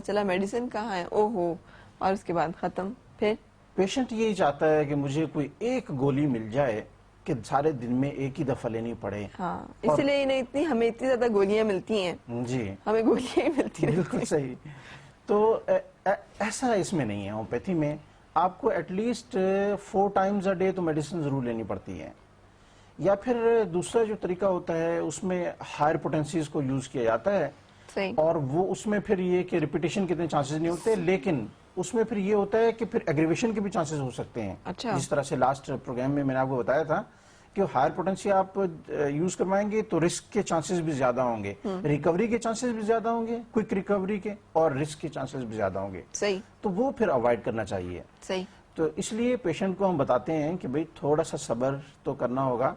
چلا میڈیسن کہاں ہے، او ہو، اور اس کے بعد ختم. پھر پیشنٹ یہی چاہتا ہے کہ مجھے کوئی ایک گولی مل جائے کہ سارے دن میں ایک ہی دفعہ لینی پڑے. ہاں، اسی لیے ہمیں اتنی زیادہ گولیاں ملتی ہیں. جی ہمیں گولیاں ہی ملتی ہیں. بالکل صحیح. تو ایسا اس میں نہیں ہے. ہومیوپیتھی میں آپ کو at least 4 times a day تو میڈیسن ضرور لینی پڑتی ہے. یا پھر دوسرا جو طریقہ ہوتا ہے اس میں ہائر پوٹینسیز کو یوز کیا جاتا ہے، صحیح. اور وہ اس میں پھر یہ کہ ریپیٹیشن کے اتنے چانسز نہیں ہوتے، لیکن اس میں پھر یہ ہوتا ہے کہ پھر ایگریویشن کے بھی چانسز ہو سکتے ہیں. اچھا. جس طرح سے لاسٹ پروگرام میں نے آپ کو بتایا تھا کہ ہائر پوٹینسی آپ یوز کروائیں گے تو رسک کے چانسز بھی زیادہ ہوں گے، ریکوری کے چانسز بھی زیادہ ہوں گے، کوئک ریکوری کے، اور رسک کے چانسز بھی زیادہ ہوں گے. صحیح. تو وہ پھر اوائڈ کرنا چاہیے. صحیح. تو اس لیے پیشنٹ کو ہم بتاتے ہیں کہ بھئی تھوڑا سا صبر تو کرنا ہوگا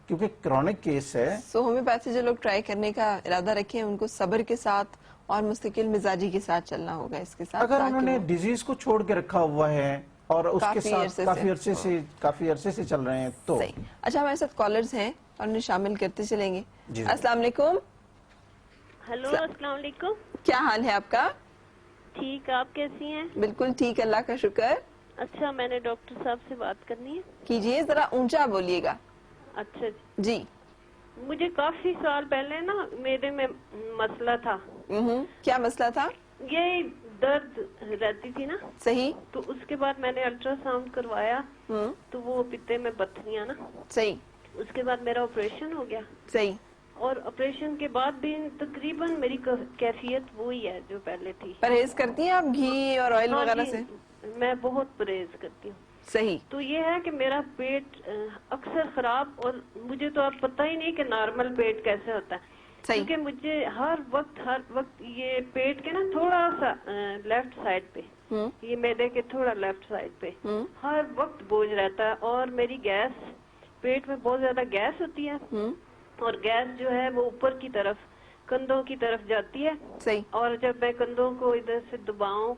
کیونکہ کرونک کیس ہے. سو ہومیوپیتھی جو لوگ ٹرائی کرنے کا ارادہ رکھیں ان کو صبر کے ساتھ اور مستقل مزاجی کے ساتھ چلنا ہوگا اس کے ساتھ. اگر انہوں نے ڈیزیز کو چھوڑ کے رکھا ہوا ہے اور اس کے ساتھ کافی عرصے سے چل رہے ہیں تو صحیح. اچھا، ہمارے ساتھ کالرز ہیں اور انہیں شامل کرتے چلیں گے. جی. السلام علیکم. ہلو، السلام علیکم. کیا حال ہے آپ کا؟ ٹھیک، آپ کیسی ہیں؟ بالکل ٹھیک، اللہ کا شکر. اچھا، میں نے ڈاکٹر صاحب سے بات کرنی ہے. کیجئے، ذرا اونچا بولیے گا. اچھا جی. مجھے کافی سال پہلے نا میرے میں مسئلہ تھا. کیا مسئلہ تھا؟ یہ درد رہتی تھی نا. صحیح. تو اس کے بعد میں نے الٹرا ساؤنڈ کروایا تو وہ پتے میں پتھریاں نا. صحیح. اس کے بعد میرا آپریشن ہو گیا. صحیح. اور آپریشن کے بعد بھی تقریباً میری کیفیت وہی ہے جو پہلے تھی. پرہیز کرتی ہیں آپ گھی اور آئل وغیرہ سے؟ میں بہت پرہیز کرتی ہوں. صحیح. تو یہ ہے کہ میرا پیٹ اکثر خراب، اور مجھے تو اب پتہ ہی نہیں کہ نارمل پیٹ کیسے ہوتا ہے. کیونکہ مجھے ہر وقت یہ پیٹ کے نا تھوڑا سا لیفٹ سائڈ پہ، یہ معدے کے تھوڑا لیفٹ سائڈ پہ ہر وقت بوجھ رہتا ہے. اور میری گیس، پیٹ میں بہت زیادہ گیس ہوتی ہے، اور گیس جو ہے وہ اوپر کی طرف کندھوں کی طرف جاتی ہے. صحیح. اور جب میں کندھوں کو ادھر سے دباؤں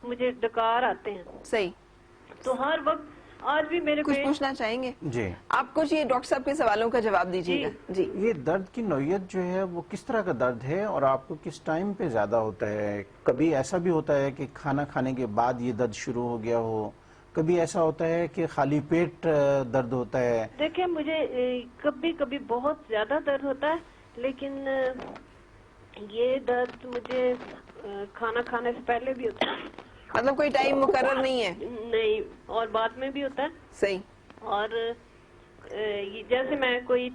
مجھے ڈکار آتے ہیں. صحیح. تو ہر وقت آج بھی میرے کچھ پوچھنا چاہیں گے؟ جی. آپ کچھ یہ ڈاکٹر صاحب کے سوالوں کا جواب دیجیے گا. جی. یہ درد کی نوعیت جو ہے وہ کس طرح کا درد ہے اور آپ کو کس ٹائم پہ زیادہ ہوتا ہے؟ کبھی ایسا بھی ہوتا ہے کہ کھانا کھانے کے بعد یہ درد شروع ہو گیا ہو، کبھی ایسا ہوتا ہے کہ خالی پیٹ درد ہوتا ہے؟ دیکھیں، مجھے کبھی کبھی بہت زیادہ درد ہوتا ہے، لیکن یہ درد مجھے کھانا کھانے سے پہلے بھی ہوتا ہے. مطلب کوئی ٹائم مقرر نہیں ہے؟ نہیں، اور بعد میں بھی ہوتا ہے. صحیح. اور جیسے میں کوئی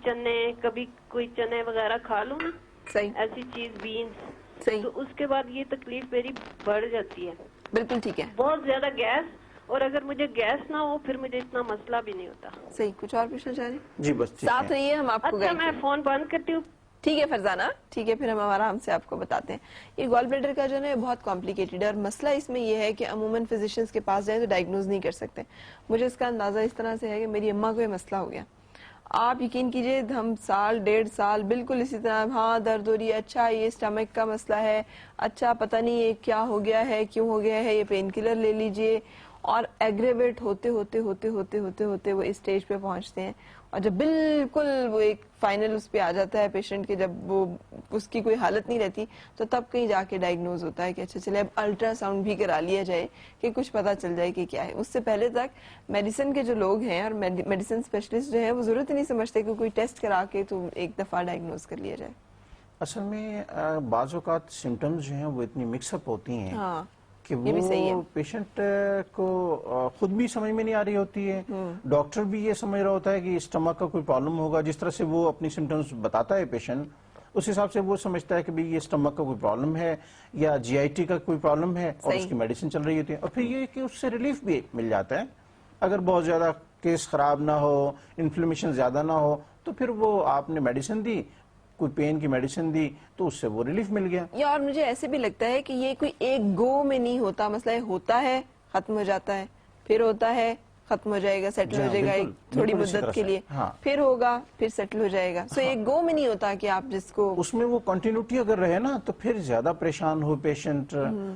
کبھی کوئی چنے وغیرہ کھا لوں نا، صحیح، ایسی چیز، بینز، صحیح، تو اس کے بعد یہ تکلیف میری بڑھ جاتی ہے. بالکل ٹھیک ہے. بہت زیادہ گیس، اور اگر مجھے گیس نہ ہو پھر مجھے اتنا مسئلہ بھی نہیں ہوتا. صحیح. کچھ اور پوچھنا چاہ رہے ہیں؟ جی بس ساتھ رہیے، ہم آپ کو اچھا میں فون بند کرتی ہوں. ٹھیک ہے فرزانہ، ٹھیک ہے، پھر ہم آرام سے آپ کو بتاتے ہیں. یہ گال بلیڈر کا جو ہے بہت کمپلیکیٹڈ ہے، اور مسئلہ اس میں یہ ہے کہ عموماً فزیشنز کے پاس جائیں تو ڈائگنوز نہیں کر سکتے. مجھے اس کا اندازہ اس طرح سے ہے کہ میری اماں کو یہ مسئلہ ہو گیا. آپ یقین کیجئے، ہم 1.5 سال بالکل اسی طرح، ہاں درد ہو رہی ہے، اچھا یہ اسٹمک کا مسئلہ ہے، اچھا پتہ نہیں یہ کیا ہو گیا ہے، کیوں ہو گیا ہے، یہ پین کلر لے لیجئے. اور ایگریویٹ ہوتے وہ اس سٹیج پہ پہنچتے ہیں. اور جب بالکل وہ ایک فائنل اس پہ آ جاتا ہے پیشنٹ کے، جب وہ اس کی کوئی حالت نہیں رہتی، تو تب کہیں جا کے ڈائگنوز ہوتا ہے کہ اچھا چلے اب الٹرا ساؤنڈ بھی کرا لیا جائے کہ کچھ پتا چل جائے کہ کیا ہے. اس سے پہلے تک میڈیسن کے جو لوگ ہیں اور میڈیسن اسپیشلسٹ جو ہیں وہ ضرورت ہی نہیں سمجھتے کہ کوئی ٹیسٹ کرا کے تو ایک دفعہ ڈائگنوز کر لیا جائے. اصل میں بعض اوقات سمٹمز جو ہیں وہ اتنی مکس اپ ہوتی ہیں کہ وہ پیشنٹ کو خود بھی سمجھ میں نہیں آ رہی ہوتی ہے. ڈاکٹر بھی یہ سمجھ رہا ہوتا ہے کہ اسٹمک کا کوئی پرابلم ہوگا، جس طرح سے وہ اپنی سمٹمز بتاتا ہے پیشنٹ، اس حساب سے وہ سمجھتا ہے کہ یہ اسٹمک کا کوئی پرابلم ہے یا جی آئی ٹی کا کوئی پرابلم ہے، اور اس کی میڈیسن چل رہی ہوتی ہے. اور پھر یہ کہ اس سے ریلیف بھی مل جاتا ہے. اگر بہت زیادہ کیس خراب نہ ہو، انفلیمیشن زیادہ نہ ہو، تو پھر وہ آپ نے میڈیسن دی، کوئی پین کی میڈیسن دی، تو اس سے وہ ریلیف مل گیا. یا اور مجھے ایسے بھی لگتا ہے کہ یہ کوئی ایک گو میں نہیں ہوتا مسئلہ، ہوتا ہے ختم ہو جاتا ہے، پھر ہوتا ہے ختم ہو جائے گا، سیٹل ہو جائے گا ایک تھوڑی مدت کے لیے، پھر ہوگا، پھر سیٹل ہو جائے گا. سو ایک گو میں نہیں ہوتا کہ آپ جس کو اس میں وہ کنٹینیوٹی اگر رہے نا تو پھر زیادہ پریشان ہو پیشنٹ،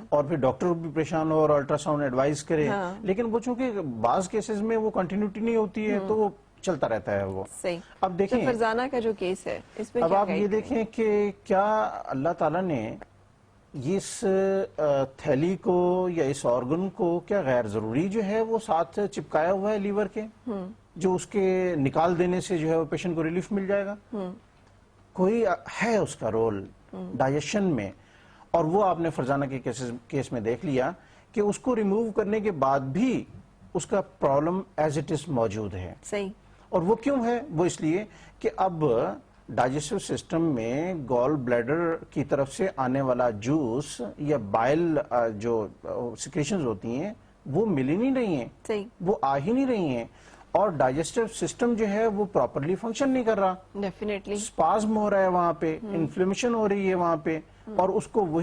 اور پھر ڈاکٹر بھی پریشان ہو اور الٹرا ساؤنڈ ایڈوائز کرے. لیکن وہ چونکہ بعض کیسز میں وہ کنٹینیوٹی نہیں ہوتی ہے تو وہ چلتا رہتا ہے وہ. صحیح. اب دیکھیں فرزانہ کا جو کیس ہے اس میں اب آپ یہ دیکھیں کہ کیا اللہ تعالیٰ نے اس تھیلی کو یا اس آرگن کو کیا غیر ضروری جو ہے وہ ساتھ چپکایا ہوا ہے لیور کے، جو اس کے نکال دینے سے جو ہے وہ پیشنٹ کو ریلیف مل جائے گا؟ کوئی ہے اس کا رول ڈائجیشن میں، اور وہ آپ نے فرزانہ کے کیس میں دیکھ لیا کہ اس کو ریموو کرنے کے بعد بھی اس کا پرابلم ایز اٹ از موجود ہے. صحیح. اور وہ کیوں ہے؟ وہ اس لیے کہ اب ڈائجسٹو سسٹم میں گال بلیڈر کی طرف سے آنے والا جوس یا بائل جو سیکریشنز ہوتی ہیں وہ مل ہی نہیں رہی ہیں. صحیح. وہ آ ہی نہیں رہی ہیں، اور ڈائجسٹو سسٹم جو ہے وہ پراپرلی فنکشن نہیں کر رہا. ڈیفینیٹلی اسپازم ہو رہا ہے وہاں پہ، انفلیمیشن ہو رہی ہے وہاں پہ، اور اس کو وہی